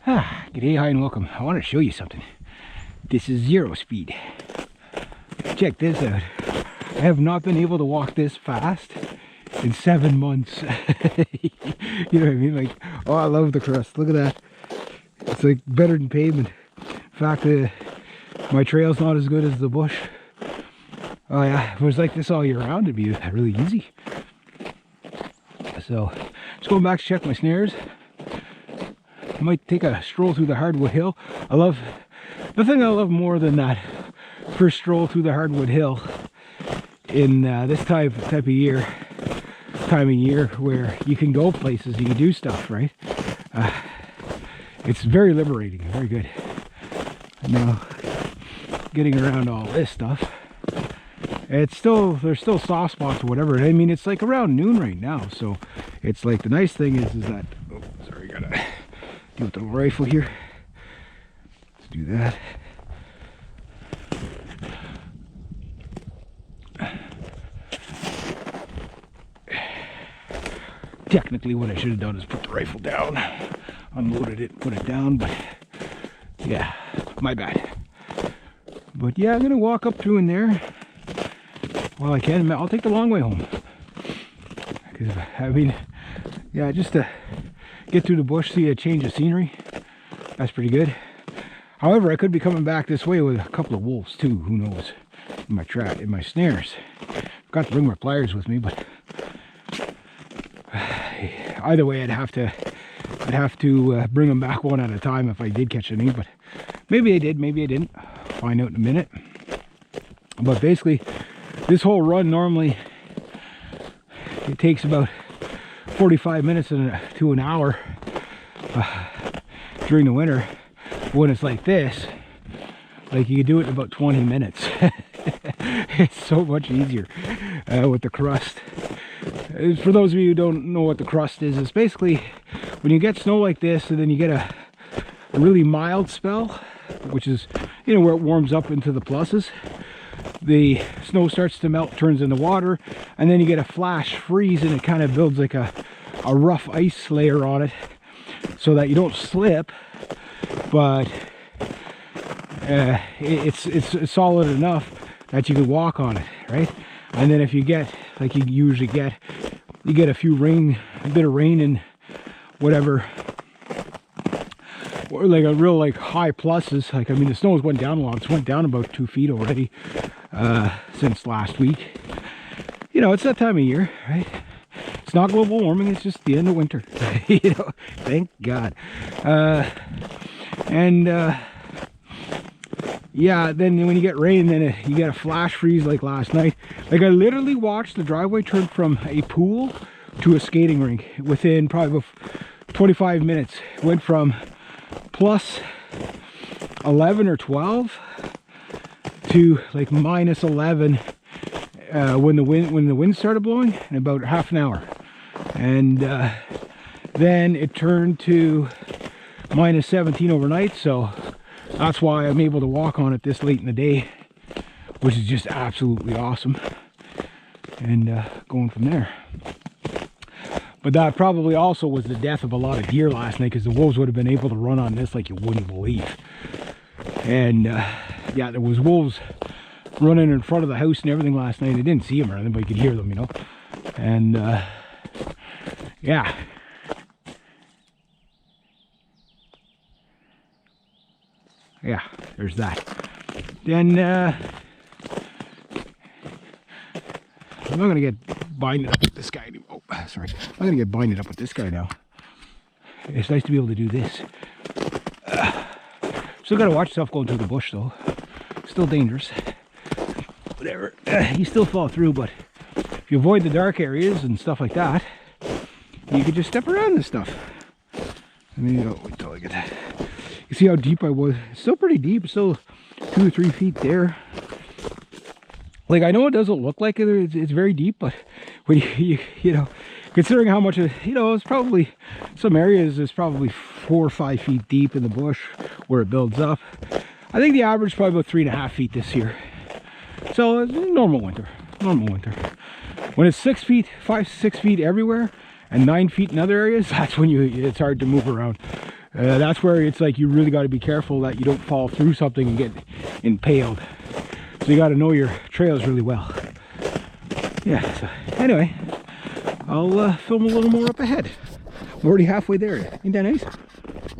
G'day, hi and welcome. I want to show you something. This is 0 speed. Check this out. I have not been able to walk this fast in 7 months. You know what I mean? Like, oh, I love the crust. Look at that. It's like better than pavement. In fact, my trail's not as good as the bush. Oh yeah, if it was like this all year round, it'd be really easy. So, just going back to check my snares. I might take a stroll through the hardwood hill. The thing I love more than that first stroll through the hardwood hill in this time of year where you can go places, you can do stuff, right? It's very liberating, very good. Now, getting around all this stuff, there's still soft spots or whatever. I mean, it's like around noon right now, so it's like the nice thing is that, oh, sorry, gotta deal with the rifle here. Let's do that. Technically, what I should have done is put the rifle down, unloaded it, put it down, but yeah, my bad. But yeah, I'm gonna walk up through in there while I can. I'll take the long way home. Because I mean, yeah, just to get through the bush, see a change of scenery. That's pretty good. However, I could be coming back this way with a couple of wolves too. Who knows? In my snares. Got to bring my pliers with me, but either way, I'd have to bring them back one at a time if I did catch any. But maybe I did, maybe I didn't. Find out in a minute. But basically, this whole run normally it takes about 45 minutes to an hour during the winter. When it's like this, like you can do it in about 20 minutes. It's so much easier with the crust. For those of you who don't know what the crust is, it's basically when you get snow like this and then you get a really mild spell, which is, you know, where it warms up into the pluses. The snow starts to melt, turns into water, and then you get a flash freeze and it kind of builds like a rough ice layer on it so that you don't slip, but it's solid enough that you can walk on it, right? And then if you get, like you usually get, you get a bit of rain and whatever, or like a real like high pluses. Like, I mean, the snow has went down a lot. It's went down about 2 feet already since last week. You know, it's that time of year, right? It's not global warming, it's just the end of winter. You know, thank God. Yeah, then when you get rain, then you get a flash freeze like last night. Like, I literally watched the driveway turn from a pool to a skating rink within probably about 25 minutes. It went from plus 11 or 12 to like minus 11 when the wind started blowing in about half an hour. And then it turned to minus 17 overnight, so that's why I'm able to walk on it this late in the day, which is just absolutely awesome. And going from there. But that probably also was the death of a lot of deer last night, because the wolves would have been able to run on this like you wouldn't believe. And yeah, there was wolves running in front of the house and everything last night. I didn't see them or anything, but you could hear them, you know. And yeah. Yeah, there's that. Then I'm not gonna get binded up with this guy anymore. Oh, sorry. I'm gonna get binded up with this guy now. It's nice to be able to do this. Still gotta watch yourself going through the bush though. Still dangerous. Whatever. You still fall through, but if you avoid the dark areas and stuff like that, you could just step around this stuff. I mean, oh, wait till I get that. You see how deep I was? It's still pretty deep. It's still 2 or 3 feet there. Like, I know it doesn't look like it. It's very deep, but when you know, considering how much, you know, it's probably, some areas is probably 4 or 5 feet deep in the bush where it builds up. I think the average is probably about 3.5 feet this year. So it's normal winter, normal winter. When it's 6 feet, 5, 6 feet everywhere, and 9 feet in other areas, that's when it's hard to move around. That's where it's like you really got to be careful that you don't fall through something and get impaled. So you got to know your trails really well. Yeah, so anyway, I'll film a little more up ahead. I'm already halfway there. Ain't that nice?